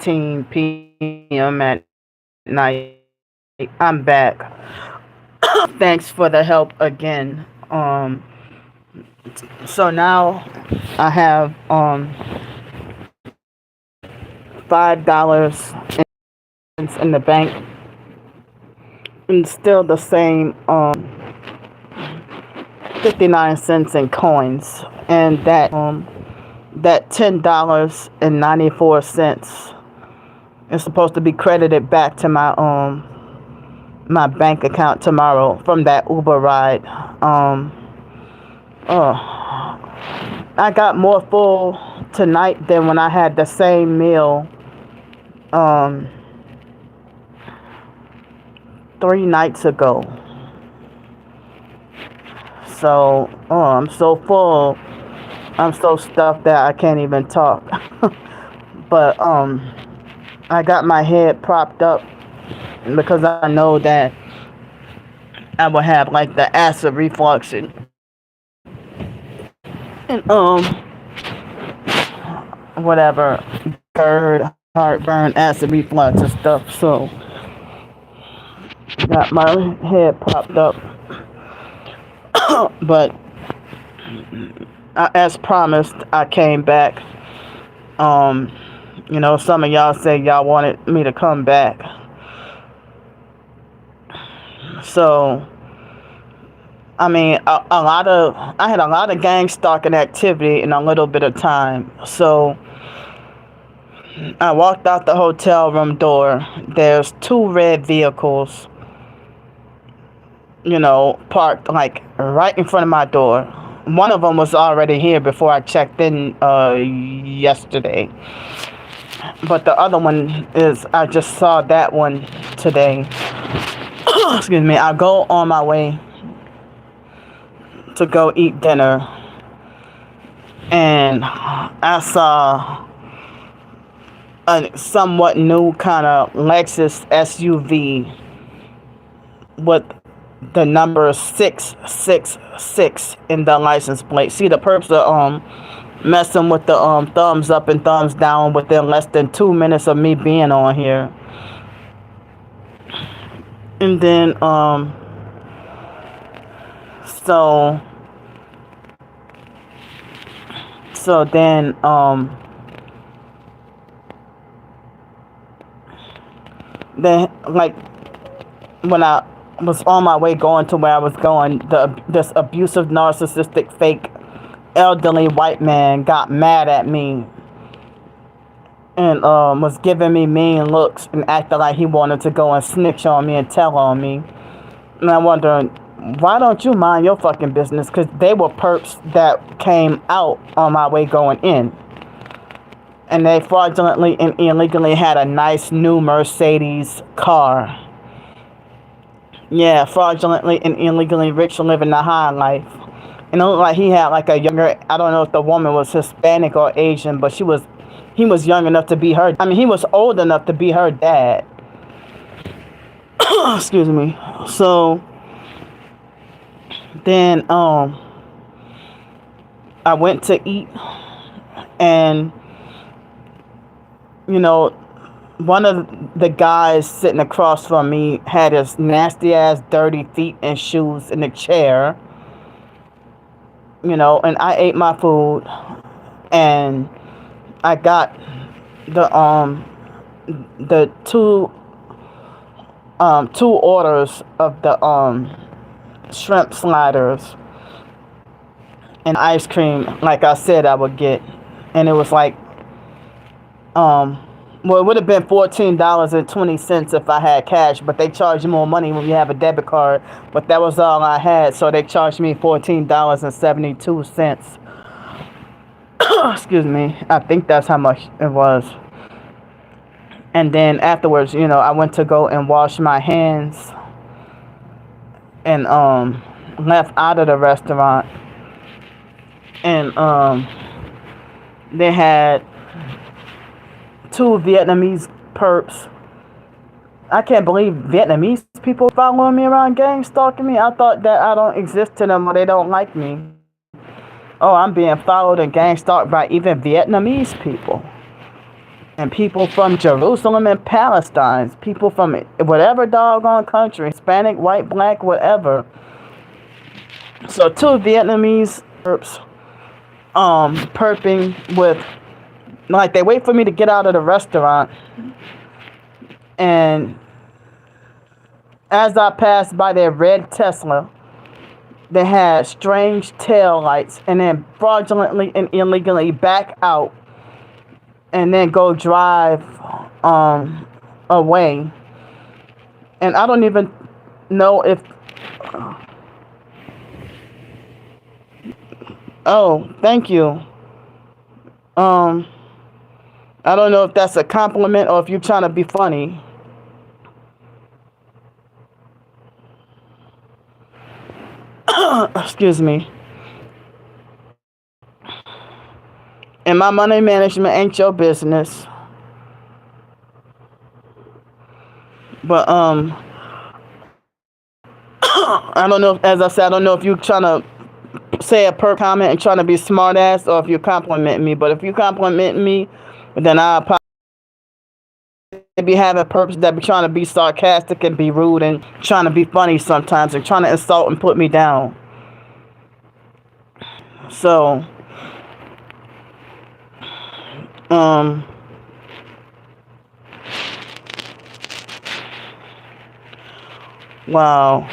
10:15 p.m. at night. I'm back. Thanks for the help again. So now I have $5 in the bank, and still the same 59 cents in coins, and that $10.94 is supposed to be credited back to my bank account tomorrow from that Uber ride. Oh, I got more full tonight than when I had the same meal um 3 nights ago. So, I'm so full. I'm so stuffed that I can't even talk. But I got my head propped up because I know that I will have like the acid reflux and whatever, GERD, heartburn, acid reflux and stuff. So got my head propped up. But as promised, I came back. Some of y'all said y'all wanted me to come back. So, I mean, I had a lot of gang stalking activity in a little bit of time. So, I walked out the hotel room door. There's 2 red vehicles, parked like right in front of my door. One of them was already here before I checked in yesterday. But the other one I just saw that one today. Excuse me. I go on my way to go eat dinner, and I saw a somewhat new kind of Lexus SUV with the number 666 in the license plate. See, the perps are messing with the thumbs up and thumbs down within less than 2 minutes of me being on here. And then so then like when I was on my way going to where I was going, this abusive, narcissistic, fake, elderly white man got mad at me and was giving me mean looks and acting like he wanted to go and snitch on me and tell on me. And I'm wondering, why don't you mind your fucking business? Because they were perps that came out on my way going in. And they fraudulently and illegally had a nice new Mercedes car. Yeah, fraudulently and illegally rich, living the high life. And it looked like he had like a younger, I don't know if the woman was Hispanic or Asian, but he was young enough to be her. I mean, he was old enough to be her dad. Excuse me. So then I went to eat, and one of the guys sitting across from me had his nasty ass dirty feet and shoes in the chair, and I ate my food, and I got the two orders of the shrimp sliders and ice cream, like I said I would get. And it was like well, it would have been $14.20 if I had cash, but they charge you more money when you have a debit card. But that was all I had, so they charged me $14.72. Excuse me. I think that's how much it was. And then afterwards, I went to go and wash my hands and left out of the restaurant. And they had 2 Vietnamese perps. I can't believe Vietnamese people following me around, gang stalking me. I thought that I don't exist to them or they don't like me. Oh, I'm being followed and gang stalked by even Vietnamese people. and people from Jerusalem and Palestine, people from whatever doggone country, Hispanic, white, black, whatever. So two Vietnamese perps, perping with, like, they wait for me to get out of the restaurant, and as I passed by their red Tesla, they had strange tail lights, and then fraudulently and illegally back out and then go drive away. And I don't even know if oh, thank you. I don't know if that's a compliment or if you're trying to be funny. Excuse me. And my money management ain't your business. But I don't know, as I said, I don't know if you're trying to say a per comment and trying to be smart ass, or if you compliment me. But if you compliment me, then I'll probably be having perps that be trying to be sarcastic and be rude and trying to be funny sometimes and trying to insult and put me down. So wow.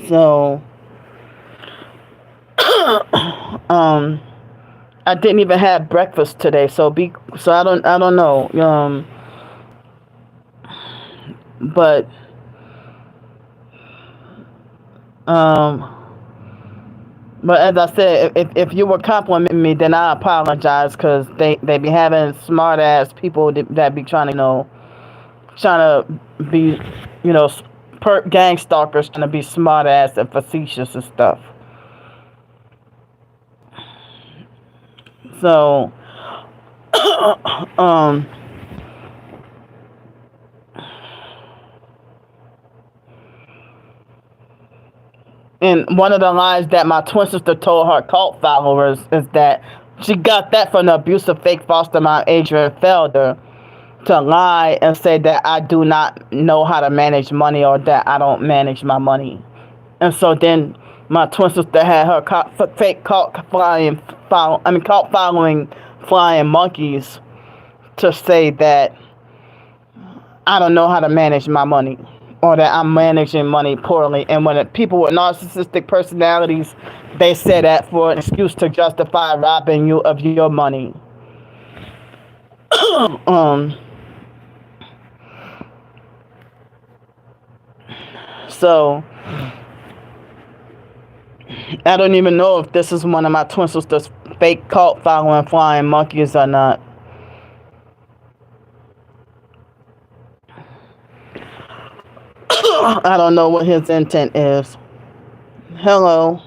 So I didn't even have breakfast today, so I don't know. But as I said, if you were complimenting me, then I apologize, because they be having smart ass people that be trying to be, gang stalkers, trying to be smart ass and facetious and stuff. So and one of the lies that my twin sister told her cult followers is that she got that from the abusive fake foster mom Adrian Felder, to lie and say that I do not know how to manage money, or that I don't manage my money. And so then my twin sister had her fake cult following flying monkeys to say that I don't know how to manage my money, or that I'm managing money poorly. And when people with narcissistic personalities, they say that for an excuse to justify robbing you of your money. So I don't even know if this is one of my twin sisters' fake cult following flying monkeys or not. I don't know what his intent is. Hello.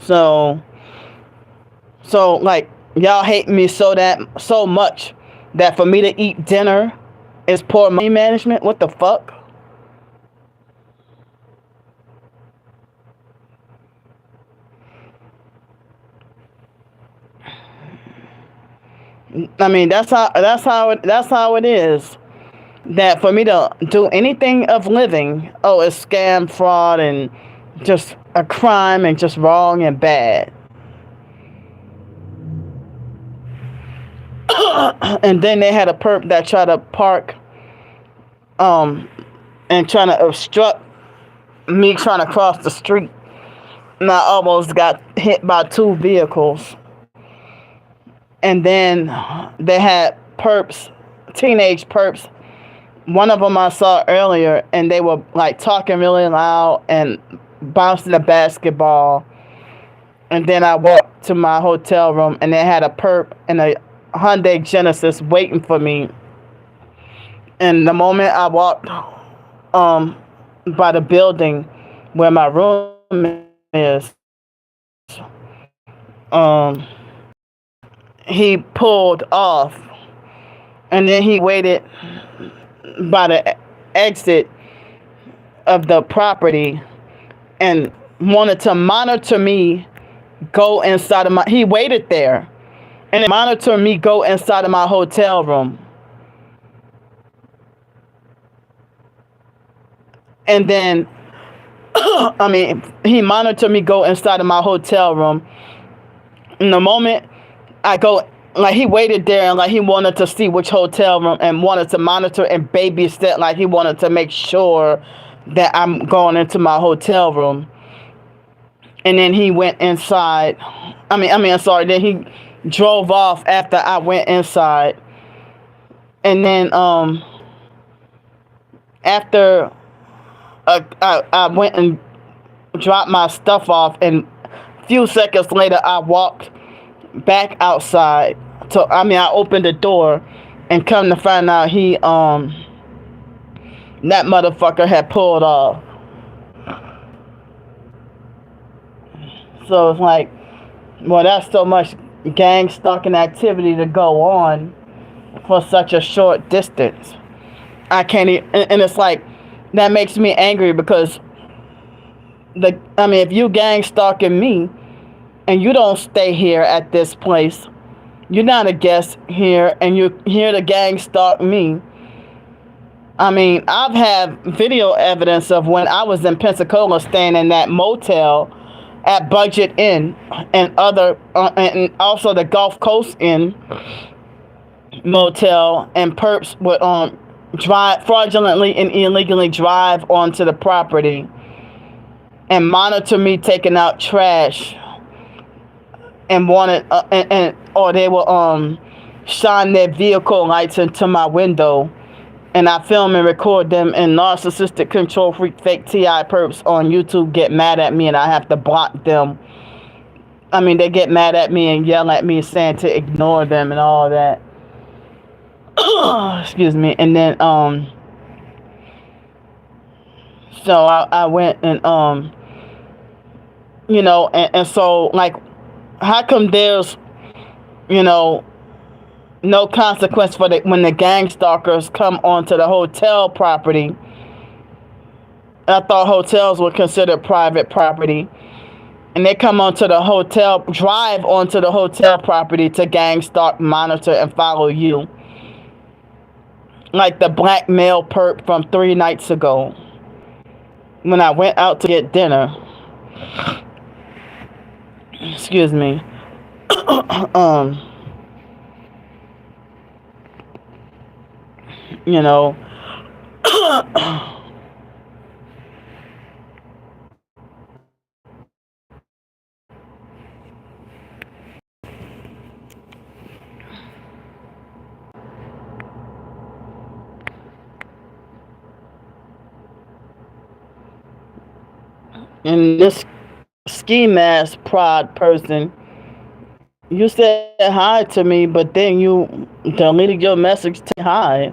So like, y'all hate me so much that for me to eat dinner is poor money management? What the fuck? I mean, that's how it is. That for me to do anything of living, oh, it's scam, fraud, and just a crime, and just wrong and bad. And then they had a perp that tried to park and trying to obstruct me trying to cross the street, and I almost got hit by 2 vehicles. And then they had perps, teenage perps. One of them I saw earlier, and they were like talking really loud and bouncing a basketball. And then I walked to my hotel room, and they had a perp and a Hyundai Genesis waiting for me. And the moment I walked by the building where my room is, he pulled off, and then he waited by the exit of the property and wanted to monitor me go inside of my, he waited there and monitor me go inside of my hotel room. And then, I mean, he monitored me go inside of my hotel room. In the moment I go, like he waited there and like he wanted to see which hotel room and wanted to monitor and babysit, like he wanted to make sure that I'm going into my hotel room. And then he went inside. Then he drove off after I went inside. And then after I went and dropped my stuff off, and a few seconds later I walked back outside. I opened the door and come to find out that motherfucker had pulled off. So it's like, well, that's so much gang stalking activity to go on for such a short distance. I can't even, and it's like, that makes me angry because if you gang stalking me and you don't stay here at this place, you're not a guest here and you're here to gang stalk me. I've had video evidence of when I was in Pensacola staying in that motel at Budget Inn and and also the Gulf Coast Inn motel, and perps would fraudulently and illegally drive onto the property and monitor me taking out trash and or they will shine their vehicle lights into my window, and I film and record them, and narcissistic control freak fake TI perps on YouTube get mad at me and I have to block them. They get mad at me and yell at me saying to ignore them and all that. Excuse me. And then so I went and and so, like, how come there's no consequence for when the gang stalkers come onto the hotel property? I thought hotels were considered private property, and they come drive onto the hotel property to gang stalk, monitor, and follow you, like the black male perp from 3 nights ago when I went out to get dinner. Excuse me. And this ski mask prod person, you said hi to me, but then you deleted your message to hi.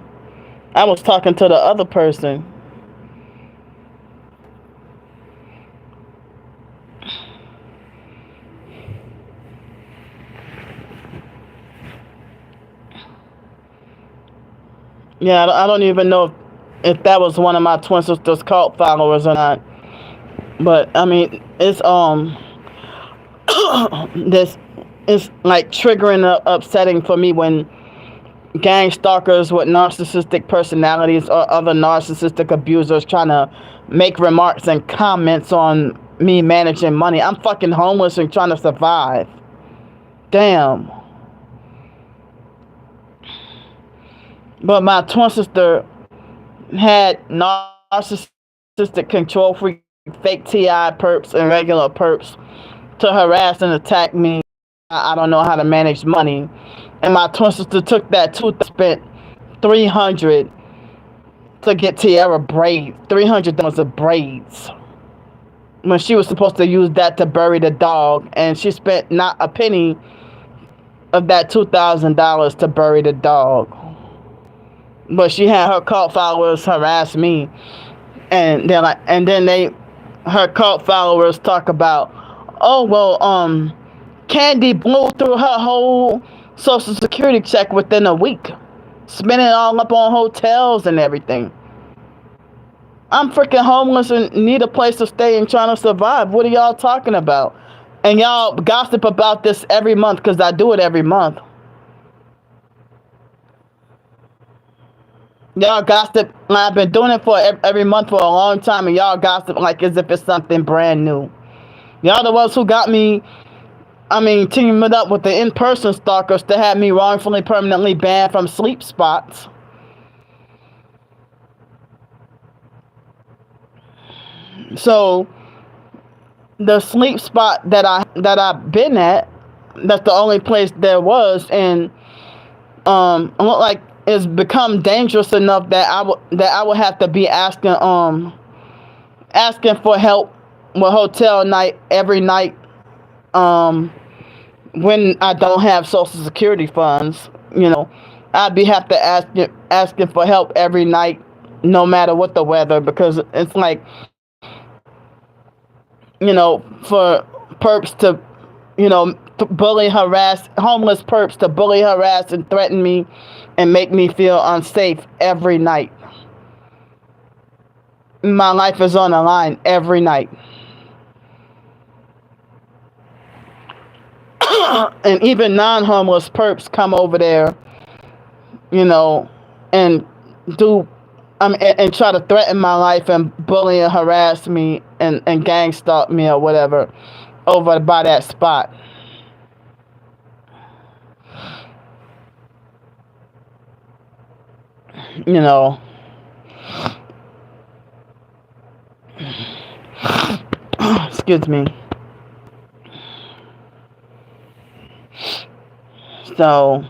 I was talking to the other person. Yeah, I don't even know if that was one of my twin sisters' cult followers or not. But it's this is like triggering, upsetting for me when gang stalkers with narcissistic personalities or other narcissistic abusers trying to make remarks and comments on me managing money. I'm fucking homeless and trying to survive. Damn. But my twin sister had narcissistic control freak fake TI perps and regular perps to harass and attack me. I don't know how to manage money. And my twin sister took that spent $300 to get Tiara braids, $300 of braids, when she was supposed to use that to bury the dog, and she spent not a penny of that $2,000 to bury the dog. But she had her cult followers harass me, and they're like, her cult followers talk about, oh well, Candy blew through her whole Social Security check within a week, spending it all up on hotels and everything. I'm freaking homeless and need a place to stay and trying to survive. What are y'all talking about? And y'all gossip about this every month because I do it every month. Y'all gossip. I've been doing it for every month for a long time, and y'all gossip like as if it's something brand new. Y'all the ones who got me, teaming up with the in-person stalkers to have me wrongfully permanently banned from sleep spots. So the sleep spot that I've been at, that's the only place there was, and look like it's become dangerous enough that I would have to be asking for help with hotel night every night when I don't have Social Security funds. I'd be have to asking for help every night, no matter what the weather, because it's like, for perps to, bully, harass, homeless perps to bully, harass, and threaten me and make me feel unsafe every night. My life is on the line every night. And even non-homeless perps come over there, and do and try to threaten my life and bully and harass me and gang stalk me or whatever over by that spot. Excuse me. So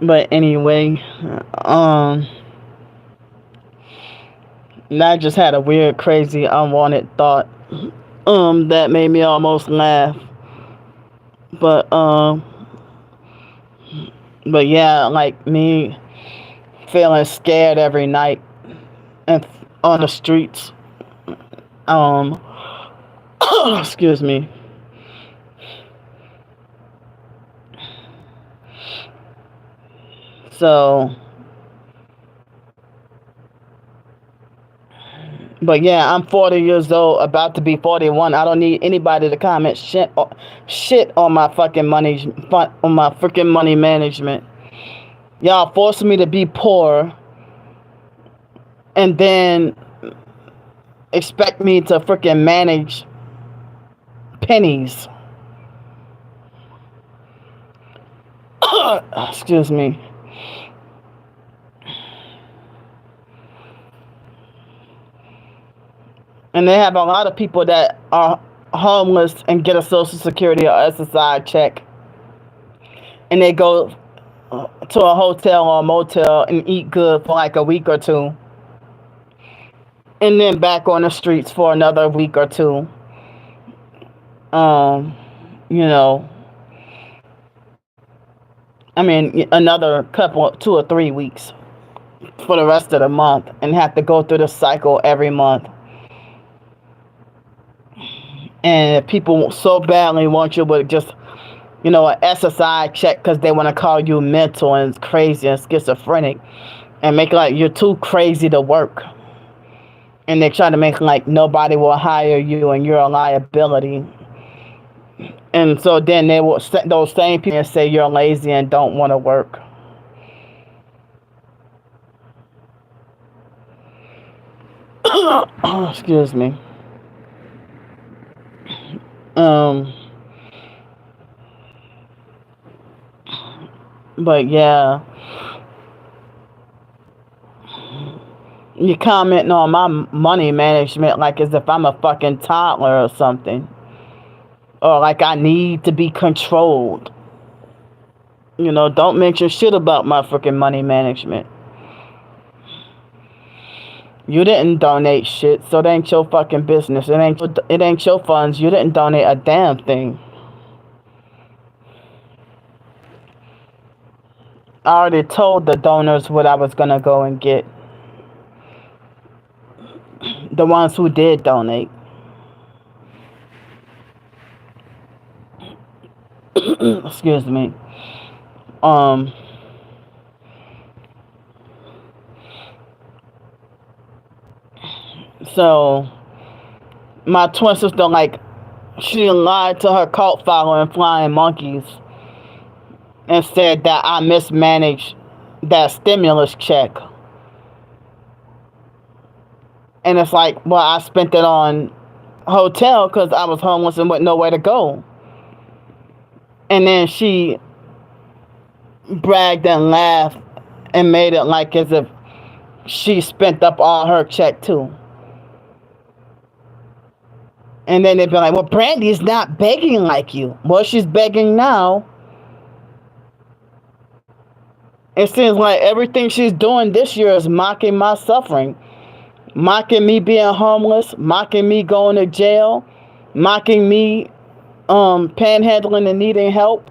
but anyway, I just had a weird, crazy, unwanted thought that made me almost laugh. But yeah, like me feeling scared every night and on the streets. Excuse me. So, but yeah, I'm 40 years old, about to be 41. I don't need anybody to comment shit on my fucking money, on my freaking money management. Y'all forcing me to be poor and then expect me to freaking manage pennies. Excuse me. And they have a lot of people that are homeless and get a Social Security or SSI check. And they go to a hotel or a motel and eat good for like a week or two. And then back on the streets for another week or two. Another couple, 2 or 3 weeks for the rest of the month, and have to go through the cycle every month. And people so badly want you with just, an SSI check because they want to call you mental and crazy and schizophrenic and make it like you're too crazy to work. And they try to make like nobody will hire you and you're a liability. And so then they will, those same people, say you're lazy and don't want to work. Excuse me. But yeah, you commenting on my money management like as if I'm a fucking toddler or something, or like I need to be controlled. Don't mention shit about my freaking money management. You didn't donate shit, so it ain't your fucking business. It ain't your funds. You didn't donate a damn thing. I already told the donors what I was gonna go and get. The ones who did donate. Excuse me. So my twin sister, like, she lied to her cult following Flying Monkeys and said that I mismanaged that stimulus check. And it's like, well, I spent it on hotel because I was homeless and with nowhere to go. And then she bragged and laughed and made it like as if she spent up all her check too. And then they'd be like, well, Brandy's not begging like you. Well, she's begging now. It seems like everything she's doing this year is mocking my suffering. Mocking me being homeless, mocking me going to jail, mocking me panhandling and needing help.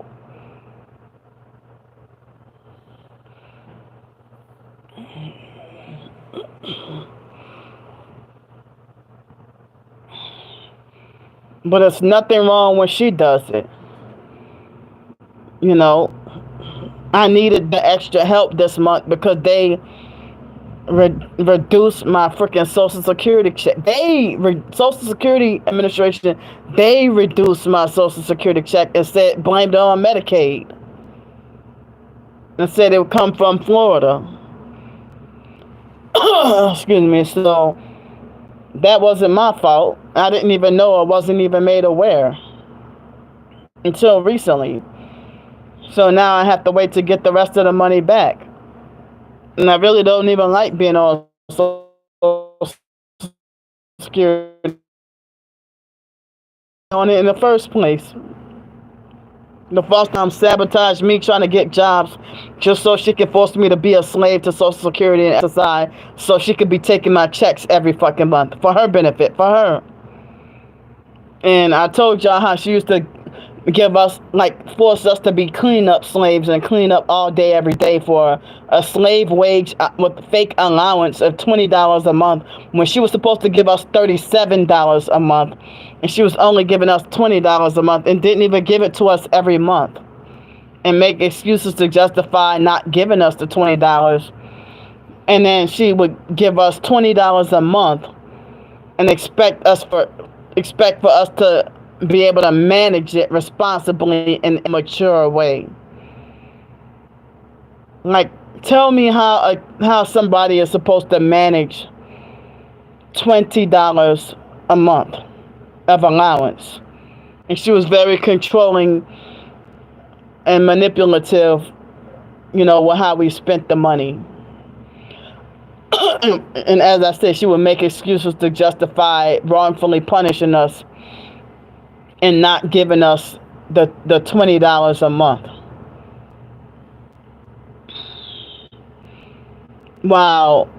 But it's nothing wrong when she does it. You know, I needed the extra help this month because they reduced my freaking Social Security check. Social Security Administration, they reduced my Social Security check and said, blamed it on Medicaid. And said it would come from Florida. Excuse me. So that wasn't my fault. I didn't even know. I wasn't even made aware until recently. So now I have to wait to get the rest of the money back. And I really don't even like being on Social Security on it in the first place. The first time sabotaged me trying to get jobs just so she could force me to be a slave to Social Security and SSI so she could be taking my checks every fucking month for her benefit, for her. And I told y'all how she used to give us, like, force us to be cleanup slaves and clean up all day, every day for a slave wage with fake allowance of $20 a month when she was supposed to give us $37 a month. And she was only giving us $20 a month and didn't even give it to us every month. And make excuses to justify not giving us the $20. And then she would give us $20 a month and expect for us to be able to manage it responsibly in a mature way. Like, tell me how somebody is supposed to manage $20 a month of allowance. And she was very controlling and manipulative, you know, with how we spent the money. And as I said, she would make excuses to justify wrongfully punishing us and not giving us the $20 a month. Wow.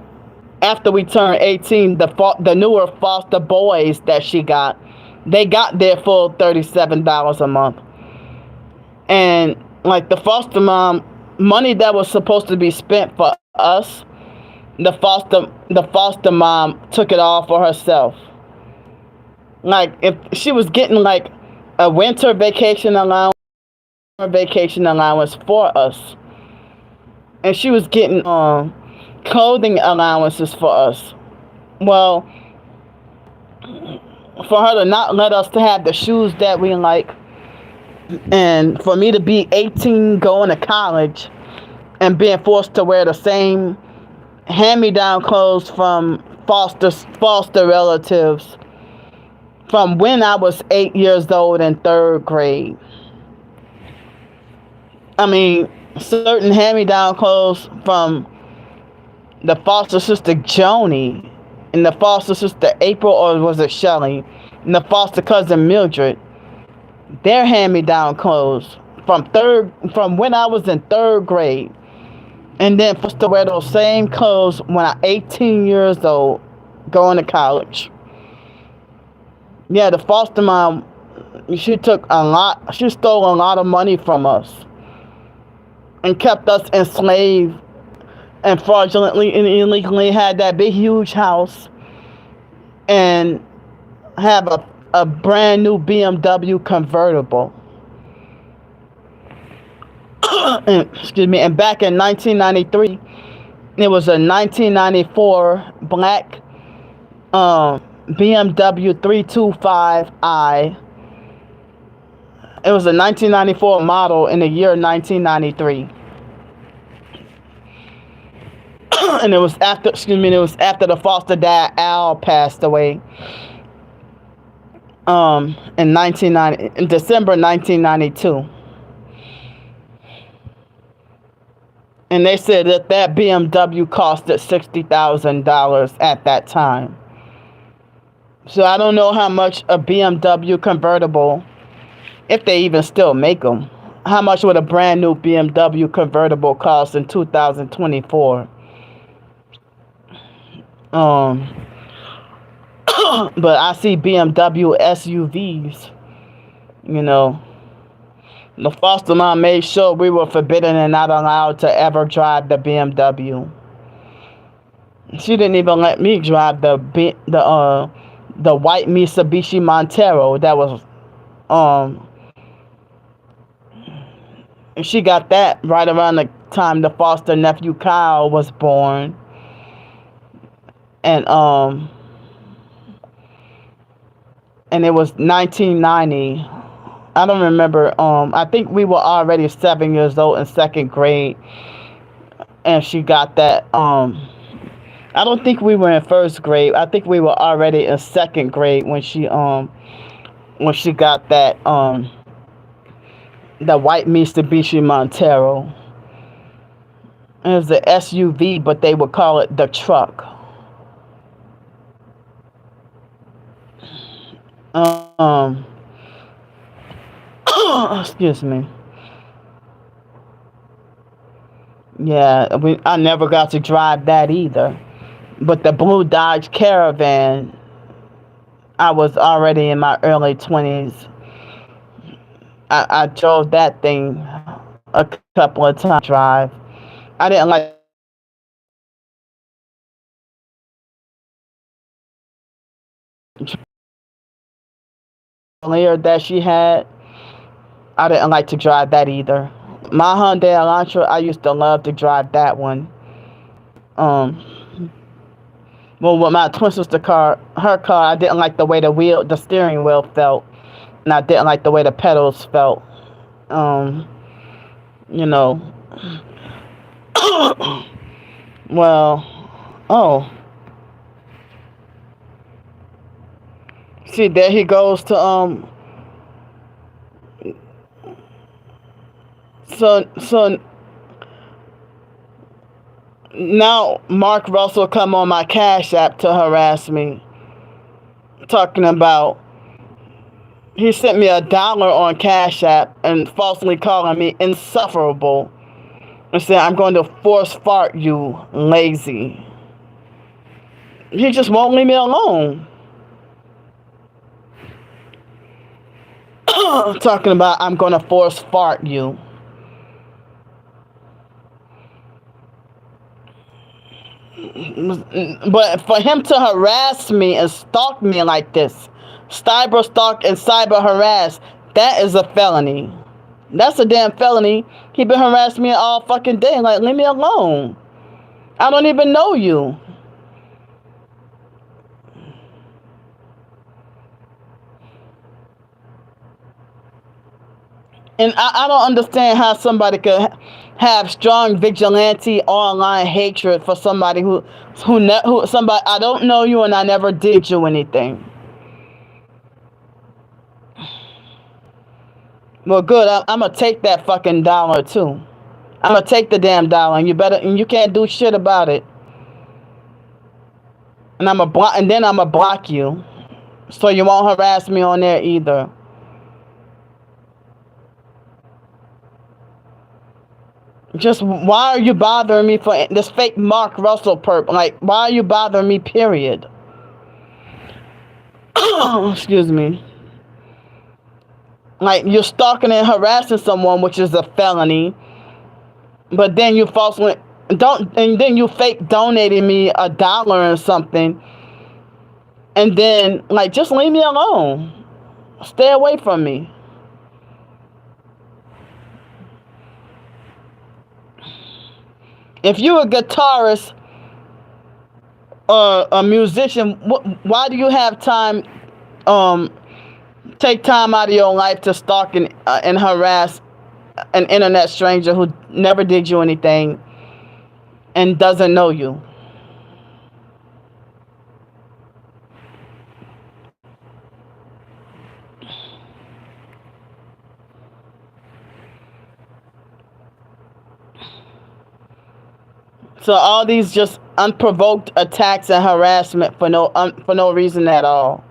After we turned 18, the newer foster boys that she got, they got their full $37 a month. And like the foster mom, money that was supposed to be spent for us, the foster mom took it all for herself. Like, if she was getting like a winter vacation allowance for us, and she was getting clothing allowances for us. Well, for her to not let us to have the shoes that we like, and for me to be 18 going to college and being forced to wear the same hand-me-down clothes from foster relatives from when I was 8 years old in third grade. I mean, certain hand-me-down clothes from the foster sister Joni and the foster sister April, or was it Shelley, and the foster cousin Mildred, their hand-me-down clothes from when I was in third grade. And then forced to wear those same clothes when I'm 18 years old, going to college. Yeah, the foster mom, she stole a lot of money from us and kept us enslaved and fraudulently and illegally had that big, huge house and have a brand new BMW convertible. Excuse me. And back in 1993, it was a 1994 black BMW 325i. It was a 1994 model in the year 1993. And it was after, it was after the foster dad Al passed away. In December 1992. And they said that BMW costed $60,000 at that time. So I don't know how much a BMW convertible, if they even still make them, how much would a brand new BMW convertible cost in 2024? But I see BMW SUVs, you know. The foster mom made sure we were forbidden and not allowed to ever drive the BMW. She didn't even let me drive the white Mitsubishi Montero that was and she got that right around the time the foster nephew Kyle was born. And it was 1990. I don't remember. I think we were already 7 years old in second grade, and she got that. I don't think we were in first grade. I think we were already in second grade when she got that the white Mitsubishi Montero. It was the SUV, but they would call it the truck. Excuse me. Yeah, I never got to drive that either. But the blue Dodge Caravan, I was already in my early 20s. I drove that thing a couple of times drive. I didn't like earlier that she had. I didn't like to drive that either. My Hyundai Elantra, I used to love to drive that one. Well, with my twin sister car, her car, I didn't like the way the steering wheel felt, and I didn't like the way the pedals felt. You know. Well, oh. See, there he goes to So now Mark Russell come on my Cash App to harass me, talking about he sent me $1 on Cash App and falsely calling me insufferable and said I'm going to force fart you, lazy. He just won't leave me alone. Talking about I'm going to force fart you. But for him to harass me and stalk me like this, cyber stalk and cyber harass, that is a felony. That's a damn felony. He been harassing me all fucking day. Like, leave me alone. I don't even know you. And I don't understand how somebody could have strong vigilante online hatred for somebody who somebody I don't know you and I never did you anything. Well, good. I'm gonna take that fucking $1 too. I'm gonna take the damn $1, and you can't do shit about it. And then I'm gonna block you, so you won't harass me on there either. Just why are you bothering me for this fake Mark Russell perp? Like, why are you bothering me, period? Excuse me. Like, you're stalking and harassing someone, which is a felony. But then you falsely then you fake donating me $1 or something. And then, like, just leave me alone. Stay away from me. If you're a guitarist or a musician, why do you have time, um, take time out of your life to stalk and harass an internet stranger who never did you anything and doesn't know you? So all these just unprovoked attacks and harassment for no reason at all.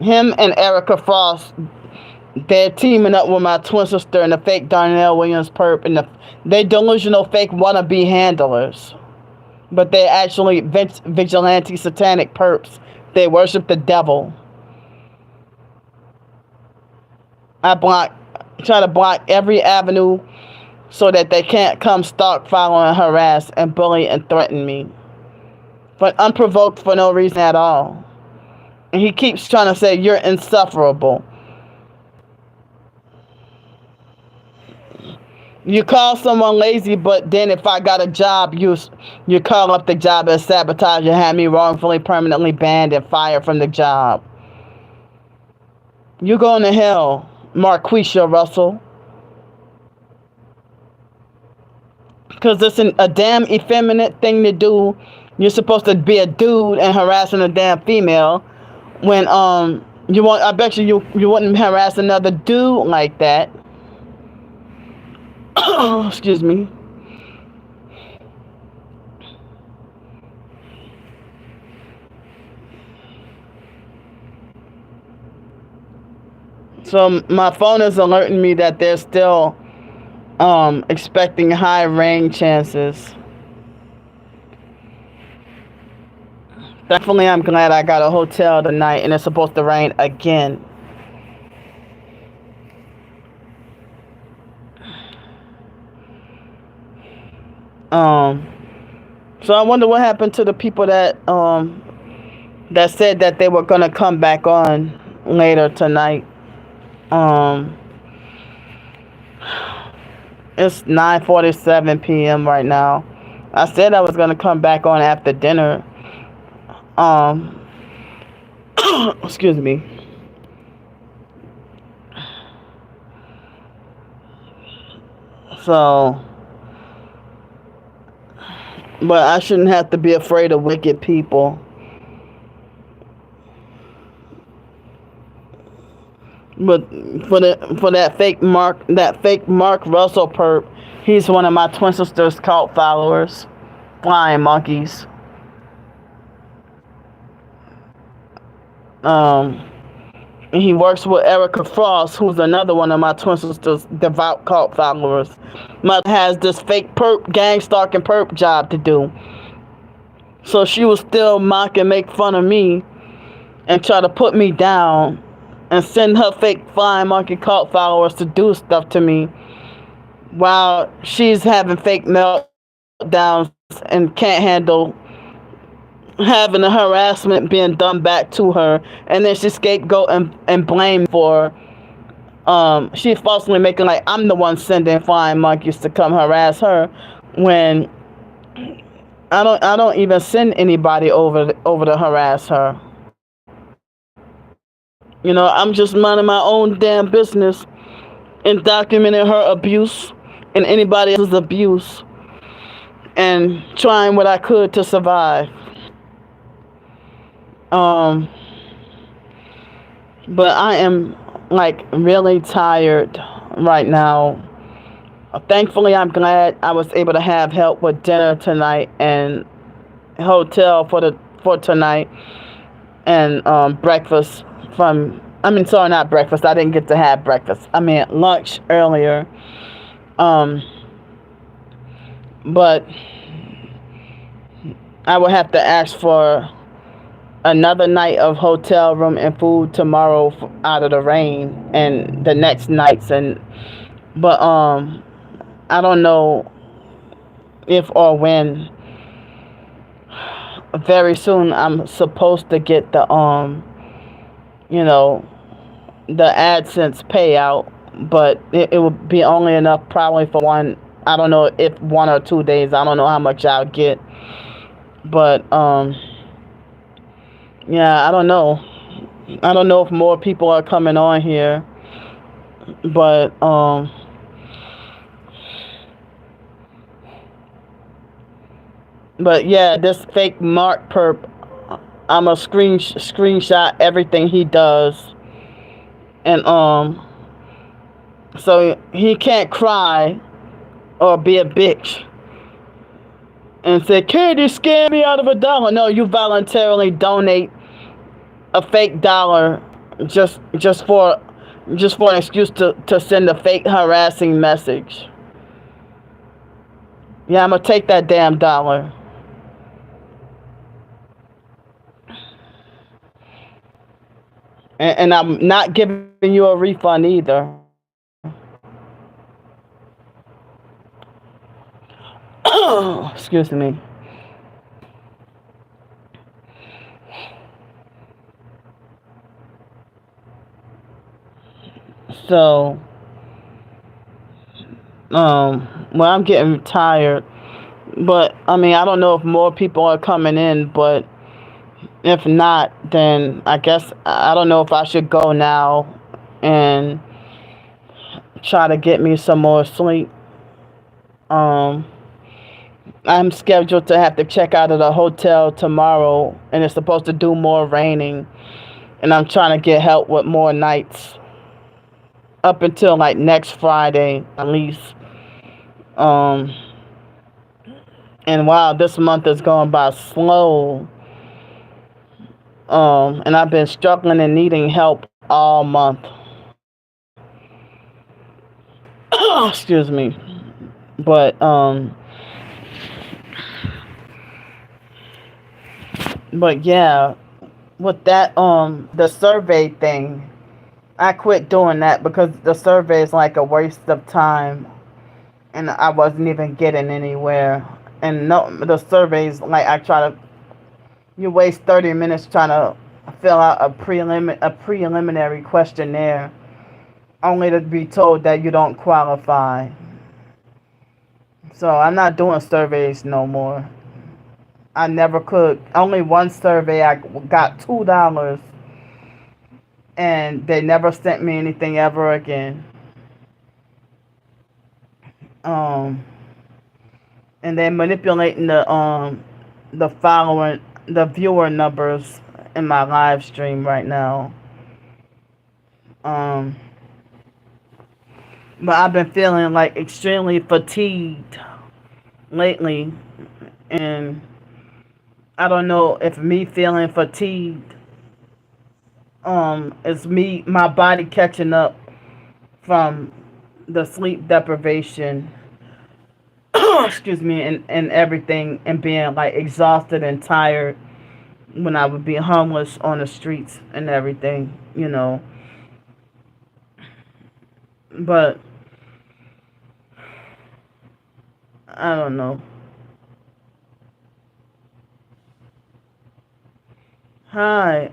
Him and Erica Frost, they're teaming up with my twin sister and the fake Darnell Williams perp, and they delusional fake wannabe handlers, but they're actually vigilante satanic perps. They worship the devil. Try to block every avenue so that they can't come stalk, follow, and harass, and bully and threaten me. But unprovoked for no reason at all. And he keeps trying to say, you're insufferable. You call someone lazy, but then if I got a job, you call up the job and sabotage and have me wrongfully permanently banned and fired from the job. You going to hell, Marquisha Russell. Because it's a damn effeminate thing to do. You're supposed to be a dude and harassing a damn female when I bet you wouldn't harass another dude like that. Excuse me. So my phone is alerting me that they're still expecting high rain chances. Thankfully, I'm glad I got a hotel tonight and it's supposed to rain again. So I wonder what happened to the people that said that they were gonna come back on later tonight. It's 9:47 p.m. right now. I said I was gonna come back on after dinner. Excuse me. So, but I shouldn't have to be afraid of wicked people. But for that fake Mark Russell perp, he's one of my twin sister's cult followers, flying monkeys. And he works with Erica Frost, who's another one of my twin sister's devout cult followers. Mother has this fake perp, gang stalking perp job to do. So she will still mock and make fun of me and try to put me down and send her fake flying monkey cult followers to do stuff to me while she's having fake meltdowns and can't handle having the harassment being done back to her, and then she scapegoat and blame for she's falsely making like I'm the one sending flying monkeys to come harass her when I don't even send anybody over to harass her. You know, I'm just minding my own damn business and documenting her abuse and anybody else's abuse and trying what I could to survive. But I am like really tired right now. Thankfully, I'm glad I was able to have help with dinner tonight and hotel for tonight and breakfast not breakfast. I didn't get to have breakfast. I mean lunch earlier. But I will have to ask for another night of hotel room and food tomorrow out of the rain and the next nights but I don't know if or when. Very soon I'm supposed to get the the AdSense payout, but it will be only enough probably for I don't know if 1 or 2 days. I don't know how much I'll get, but yeah, I don't know. I don't know if more people are coming on here, but yeah, this fake Mark perp. I'm a screenshot everything he does, and so he can't cry or be a bitch and say, "Candy scam me out of $1." No, you voluntarily donate a fake dollar just for an excuse to send a fake harassing message. Yeah, I'm gonna take that damn dollar. And I'm not giving you a refund either. Excuse me. So, well, I'm getting tired. But, I mean, I don't know if more people are coming in, but if not, then I guess I don't know if I should go now and try to get me some more sleep. I'm scheduled to have to check out of the hotel tomorrow, and it's supposed to do more raining, and I'm trying to get help with more nights up until like next Friday at least. And wow, this month is going by slow. And I've been struggling and needing help all month. Excuse me. But yeah, with that the survey thing, I quit doing that because the survey is like a waste of time, and I wasn't even getting anywhere. And no, the surveys, like, you waste 30 minutes trying to fill out a preliminary questionnaire, only to be told that you don't qualify. So I'm not doing surveys no more. I never could. Only one survey I got $2, and they never sent me anything ever again. And they're manipulating the viewer numbers in my live stream right now. But I've been feeling like extremely fatigued lately, and I don't know if me feeling fatigued is my body catching up from the sleep deprivation. Excuse me, and everything, and being like exhausted and tired when I would be homeless on the streets and everything, but I don't know. Hi.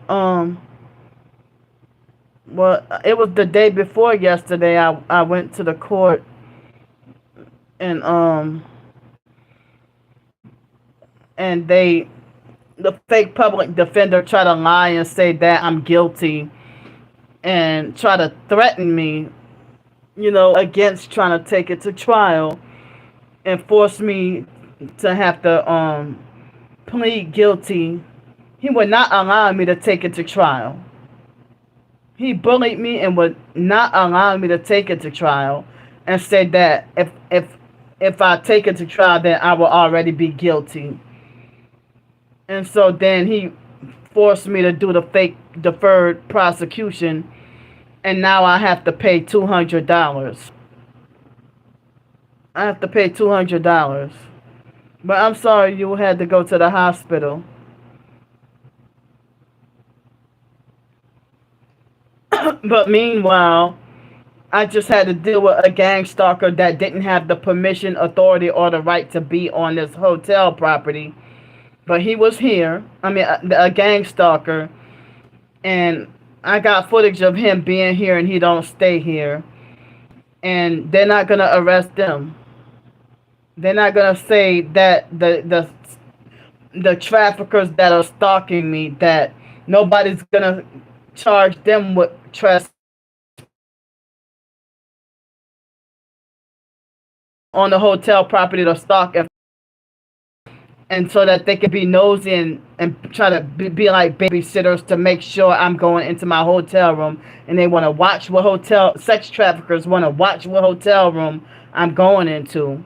Well, it was the day before yesterday. I went to the court, and the fake public defender tried to lie and say that I'm guilty, and try to threaten me, against trying to take it to trial, and force me to have to plead guilty. He would not allow me to take it to trial. He bullied me and would not allow me to take it to trial, and said that if I take it to trial, then I will already be guilty. And so then he forced me to do the fake deferred prosecution, and now I have to pay $200. I have to pay $200. But I'm sorry you had to go to the hospital. But meanwhile, I just had to deal with a gang stalker that didn't have the permission, authority, or the right to be on this hotel property. But he was here. I mean, a gang stalker. And I got footage of him being here, and he don't stay here. And they're not going to arrest them. They're not gonna say that the traffickers that are stalking me, that nobody's gonna charge them with on the hotel property to stalk, and so that they can be nosy and try to be like babysitters to make sure I'm going into my hotel room, and they want to watch what hotel sex traffickers want to watch what hotel room I'm going into.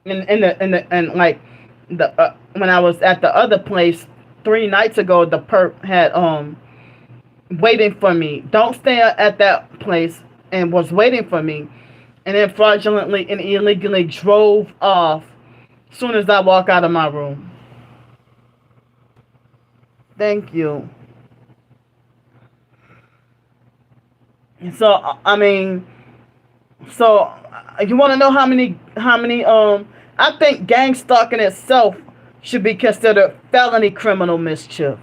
And like the when I was at the other place 3 nights ago, the perp had waiting for me. Don't stay at that place, and was waiting for me, and then fraudulently and illegally drove off as soon as I walk out of my room. Thank you. So I mean, so you want to know how many I think gang stalking itself should be considered felony criminal mischief.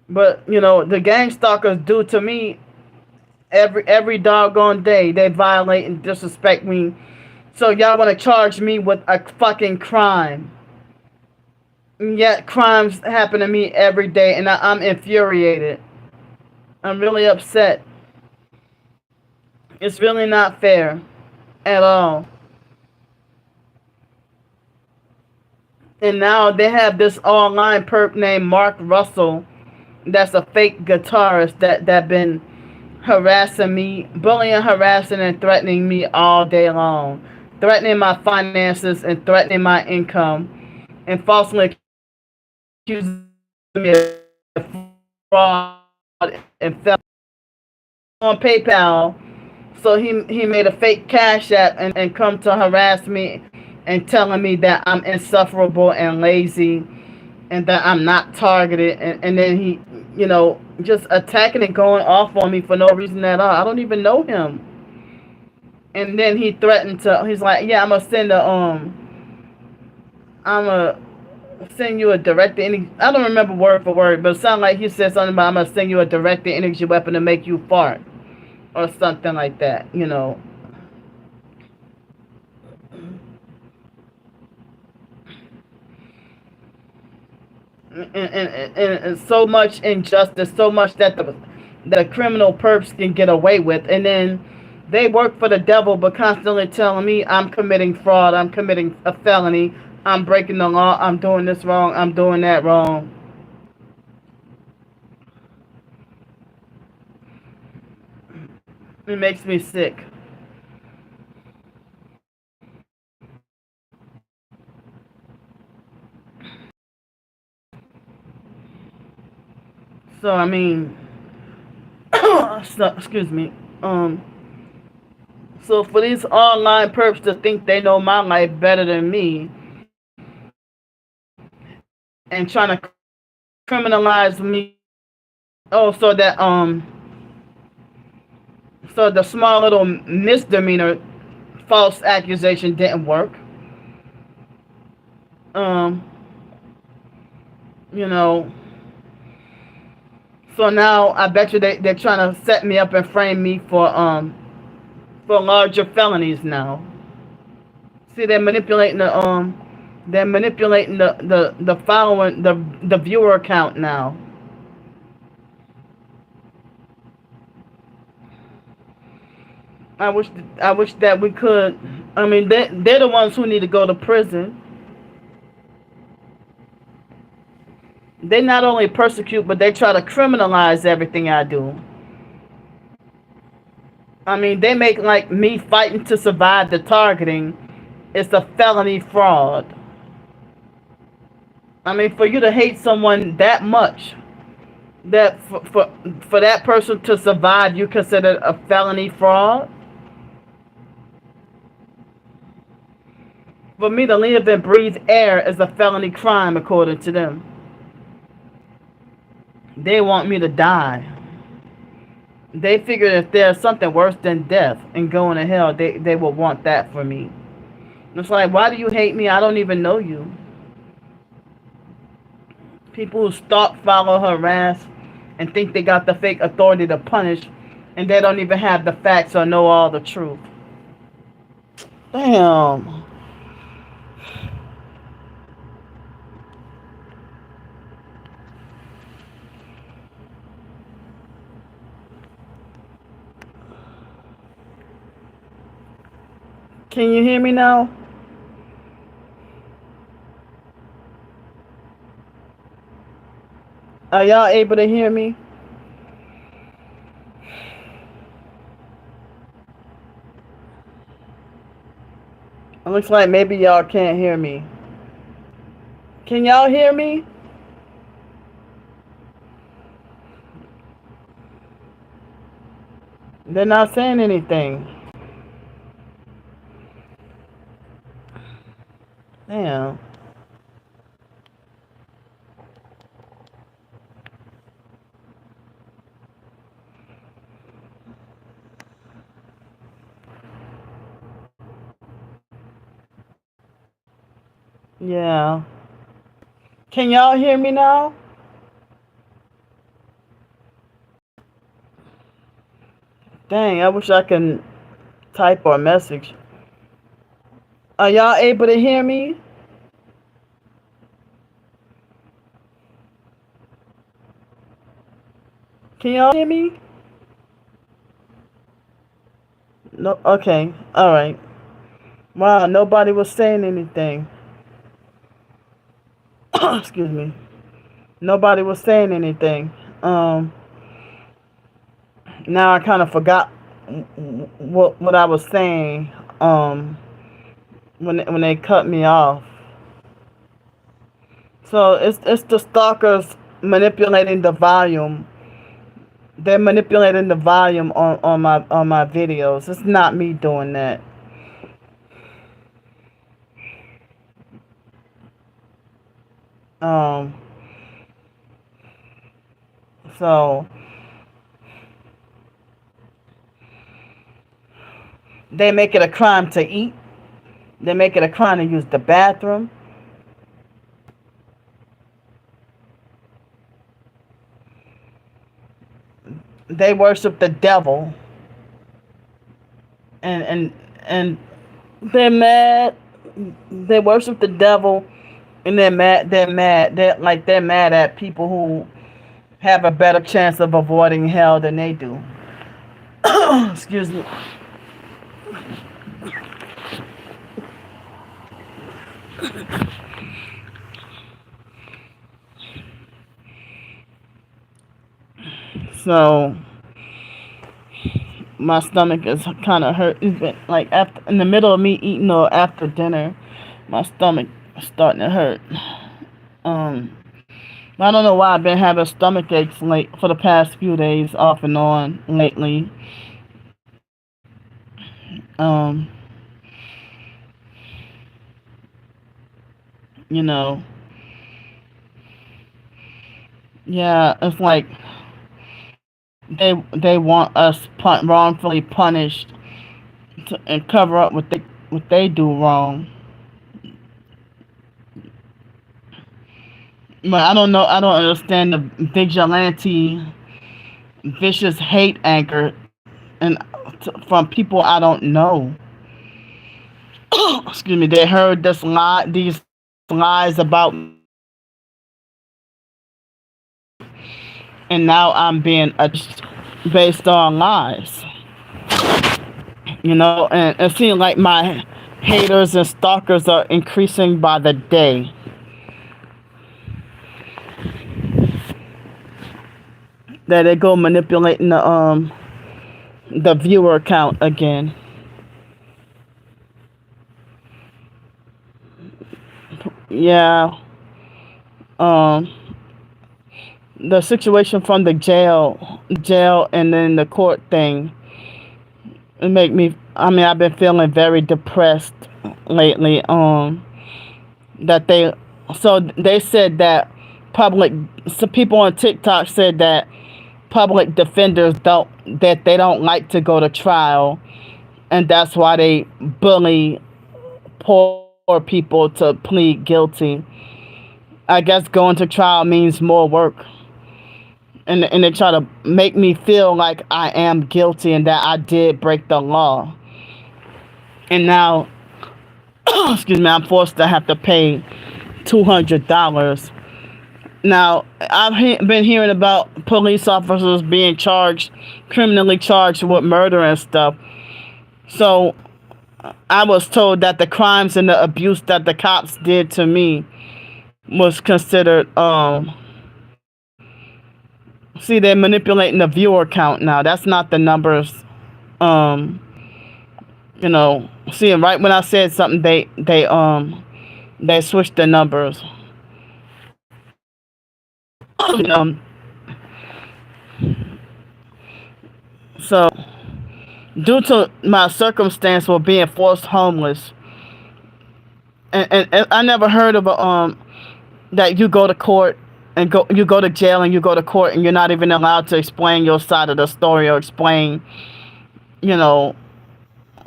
But you know, the gang stalkers do to me every doggone day. They violate and disrespect me. So y'all want to charge me with a fucking crime? And yet crimes happen to me every day, and I'm infuriated. I'm really upset. It's really not fair at all. And now they have this online perp named Mark Russell, that's a fake guitarist that been harassing me, bullying, harassing, and threatening me all day long, threatening my finances and threatening my income, and falsely accusing me of fraud and felony on PayPal. So he made a fake Cash App and come to harass me and telling me that I'm insufferable and lazy and that I'm not targeted, and then he, you know, just attacking and going off on me for no reason at all. I don't even know him. And then he threatened to, he's like, yeah, I'm gonna send you a direct energy. I don't remember word for word, but it sounded like he said something about I'm gonna send you a direct energy weapon to make you fart or something like that, you know. And so much injustice, so much that the criminal perps can get away with, and then they work for the devil, but constantly telling me I'm committing fraud, I'm committing a felony, I'm breaking the law, I'm doing this wrong, I'm doing that wrong. It makes me sick. So I mean, so, excuse me. Um, so for these online perps to think they know my life better than me and trying to criminalize me, oh, so the small little misdemeanor false accusation didn't work. Um, you know, so now I bet you they're trying to set me up and frame me for larger felonies now. See, they're manipulating the following the viewer count now. I wish that we could. I mean, they're the ones who need to go to prison. They not only persecute, but they try to criminalize everything I do. I mean, they make like me fighting to survive the targeting. It's a felony fraud. I mean, for you to hate someone that much, that for that person to survive, you consider a felony fraud. For me to live and breathe air is a felony crime, according to them. They want me to die. They figure if there's something worse than death and going to hell, they will want that for me. It's like, why do you hate me? I don't even know you. People who stalk, follow, harass, and think they got the fake authority to punish, and they don't even have the facts or know all the truth. Damn. Can you hear me now? Are y'all able to hear me? It looks like maybe y'all can't hear me. Can y'all hear me? They're not saying anything. Damn. Yeah. Can y'all hear me now? Dang, I wish I can type or message. Are y'all able to hear me? Can y'all hear me? No. Okay. All right. Wow. Nobody was saying anything. Excuse me. Nobody was saying anything. Now I kind of forgot what I was saying. When they cut me off. So it's the stalkers manipulating the volume. They're manipulating the volume on my videos. It's not me doing that. Um. So they make it a crime to eat. They make it a crime to use the bathroom. They worship the devil. And they're mad. They worship the devil, and they're mad. They're mad. They're mad at people who have a better chance of avoiding hell than they do. Excuse me. So my stomach is kind of hurt. Even like after in the middle of me eating or after dinner, my stomach is starting to hurt. I don't know why I've been having stomach aches like for the past few days, off and on lately. Um, you know, yeah, it's like they want us wrongfully punished and cover up what they do wrong. But I don't know. I don't understand the vigilante, vicious hate anger, and from people I don't know. Excuse me. They heard these lies about, and now I'm being based on lies. And it seems like my haters and stalkers are increasing by the day. That they go manipulating the viewer count again. Yeah. The situation from the jail, and then the court thing. It make me. I mean, I've been feeling very depressed lately. That they. So they said that some people on TikTok said that public defenders they don't like to go to trial, and that's why they bully poor people to plead guilty. I guess going to trial means more work, and they try to make me feel like I am guilty and that I did break the law. And now, excuse me, I'm forced to have to pay $200. Now, been hearing about police officers being criminally charged with murder and stuff. So I was told that the crimes and the abuse that the cops did to me was considered, see, they're manipulating the viewer count now. That's not the numbers. Um, see, right when I said something, they switched the numbers. um, so due to my circumstance with being forced homeless, and I never heard of that you go to court and you go to jail and you go to court and you're not even allowed to explain your side of the story or explain, you know,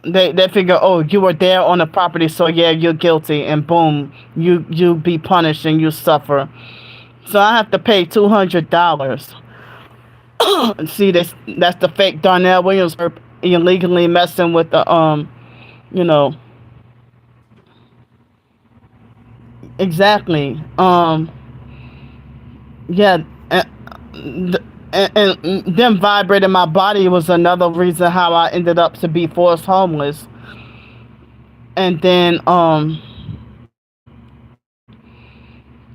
they figure, oh, you were there on the property, so yeah, you're guilty, and boom, you be punished and you suffer. So I have to pay $200. See, that's the fake Darnell Williams illegally messing with the you know, exactly. Yeah, and them vibrating my body was another reason how I ended up to be forced homeless. And then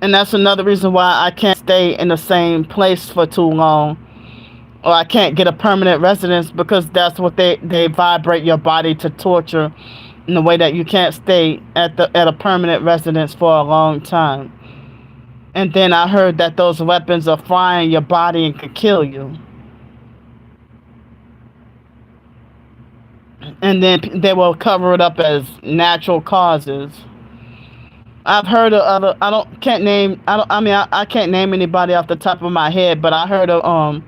and that's another reason why I can't stay in the same place for too long, or I can't get a permanent residence, because that's what they vibrate your body to torture in a way that you can't stay at a permanent residence for a long time. And then I heard that those weapons are frying your body and could kill you. And then they will cover it up as natural causes. I've heard of other. Can't name. I can't name anybody off the top of my head, but I heard of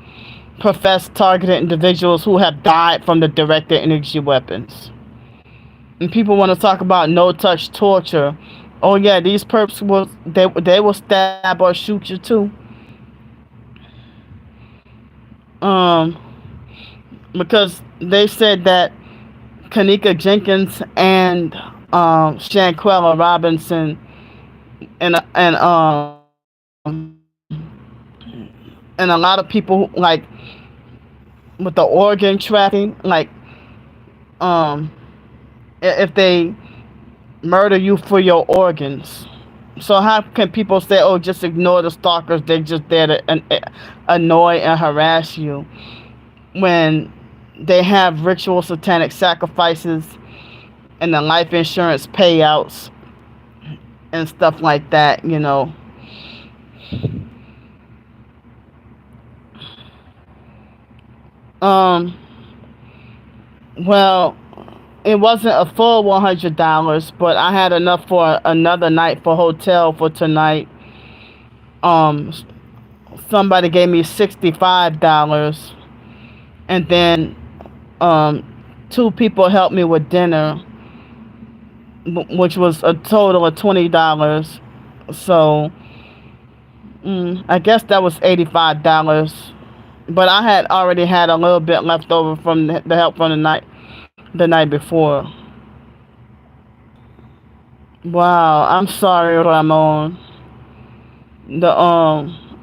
professed targeted individuals who have died from the directed energy weapons. And people want to talk about no-touch torture. Oh yeah, these perps they will stab or shoot you too. Because they said that Kanika Jenkins and Shanquella Robinson and a lot of people, like, with the organ trafficking, like, if they murder you for your organs. So how can people say, oh, just ignore the stalkers, they're just there to annoy and harass you, when they have ritual satanic sacrifices and the life insurance payouts and stuff like that, you know? Well, it wasn't a full $100, but I had enough for another night for hotel for tonight. Somebody gave me $65, and then two people helped me with dinner, which was a total of $20. So I guess that was $85. But I had already had a little bit left over from the help from the night before. Wow, I'm sorry, Ramon.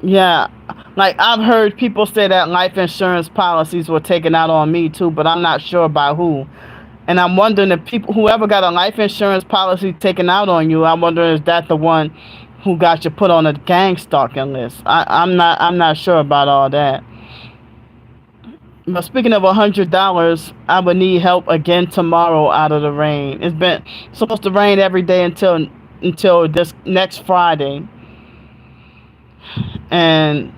Yeah, like, I've heard people say that life insurance policies were taken out on me too, but I'm not sure by who. And I'm wondering if whoever got a life insurance policy taken out on you, I'm wondering, is that the one who got you put on a gang stalking list? I'm not sure about all that. But speaking of $100, I would need help again tomorrow out of the rain. It's been supposed to rain every day until this next Friday. And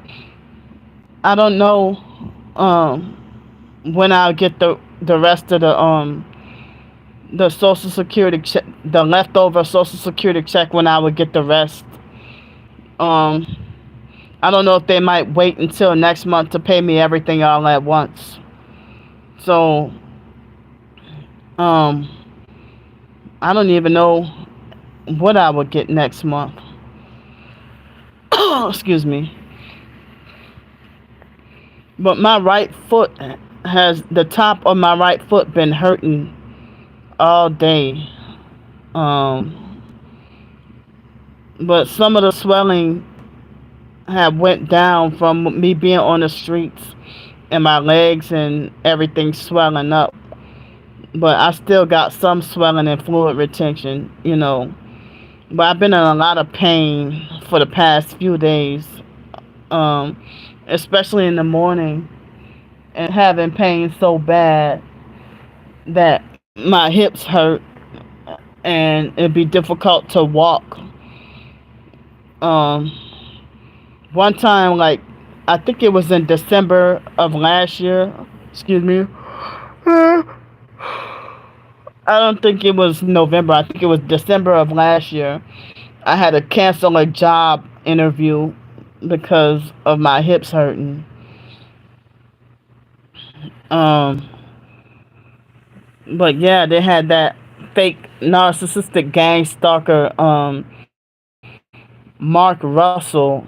I don't know when I'll get the rest of the Social Security check, the leftover Social Security check, when I would get the rest. I don't know if they might wait until next month to pay me everything all at once. So, I don't even know what I would get next month. Excuse me. But my right foot has the top of my right foot been hurting all day. Um, but some of the swelling have went down from me being on the streets and my legs and everything swelling up. But I still got some swelling and fluid retention, you know. But I've been in a lot of pain for the past few days, um, especially in the morning, and having pain so bad that my hips hurt and it'd be difficult to walk. Um, One time, like, I think it was in December of last year. Excuse me. I don't think it was November. I think it was December of last year. I had to cancel a job interview because of my hips hurting. Um, but yeah, they had that fake narcissistic gang stalker, Mark Russell,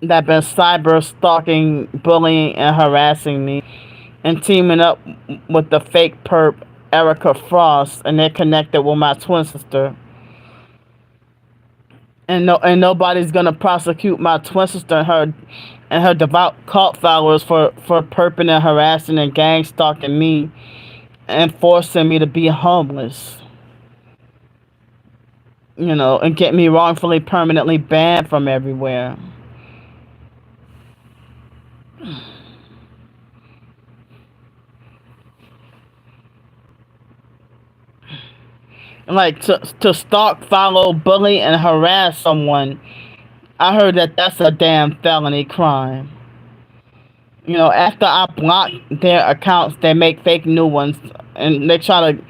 that been cyber stalking, bullying, and harassing me, and teaming up with the fake perp Erica Frost, and they're connected with my twin sister. And nobody's gonna prosecute my twin sister and her devout cult followers for perping and harassing and gang stalking me and forcing me to be homeless, you know, and get me wrongfully permanently banned from everywhere. Like to stalk, follow, bully, and harass someone, I heard that that's a damn felony crime. You know, after I block their accounts, they make fake new ones, and they try to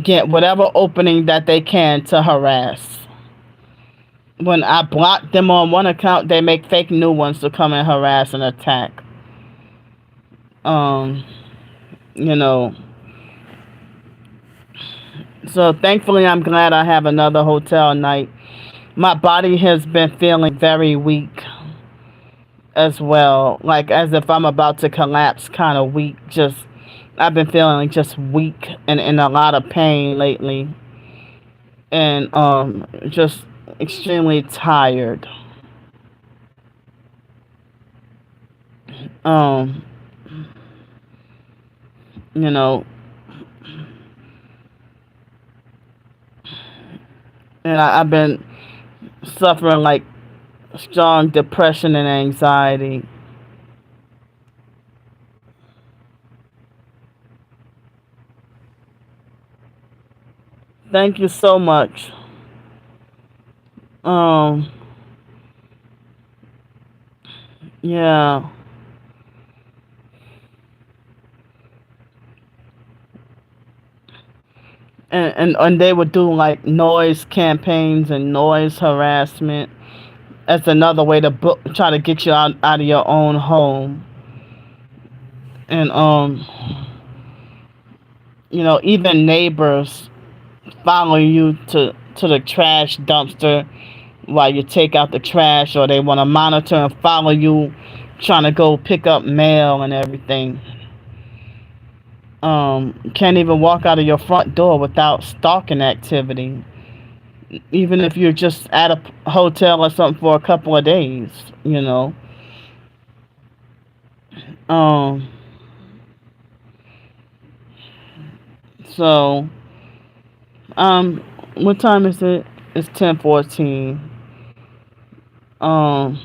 get whatever opening that they can to harass. When I block them on one account, they make fake new ones to come and harass and attack. Um, you know, so thankfully, I'm glad I have another hotel night. My body has been feeling very weak as well, like as if I'm about to collapse, kind of weak. Just I've been feeling just weak and in a lot of pain lately, and just extremely tired. Um, you know, and I've been suffering like strong depression and anxiety. Thank you so much. Um, yeah. And they would do like noise campaigns and noise harassment as another way to try to get you out of your own home. And you know, even neighbors follow you to the trash dumpster while you take out the trash, or they want to monitor and follow you trying to go pick up mail and everything. Can't even walk out of your front door without stalking activity, even if you're just at a hotel or something for a couple of days, you know. Um, so, um, what time is it? It's 10:14. Um,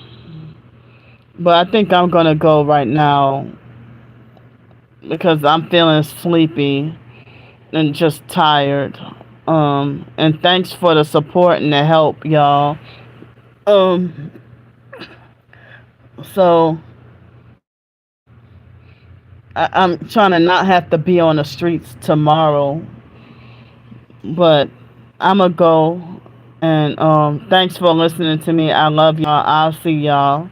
but I think I'm gonna go right now because I'm feeling sleepy and just tired. And thanks for the support and the help, y'all. Um, so I'm trying to not have to be on the streets tomorrow, but I'm gonna go. And thanks for listening to me. I love y'all. I'll see y'all.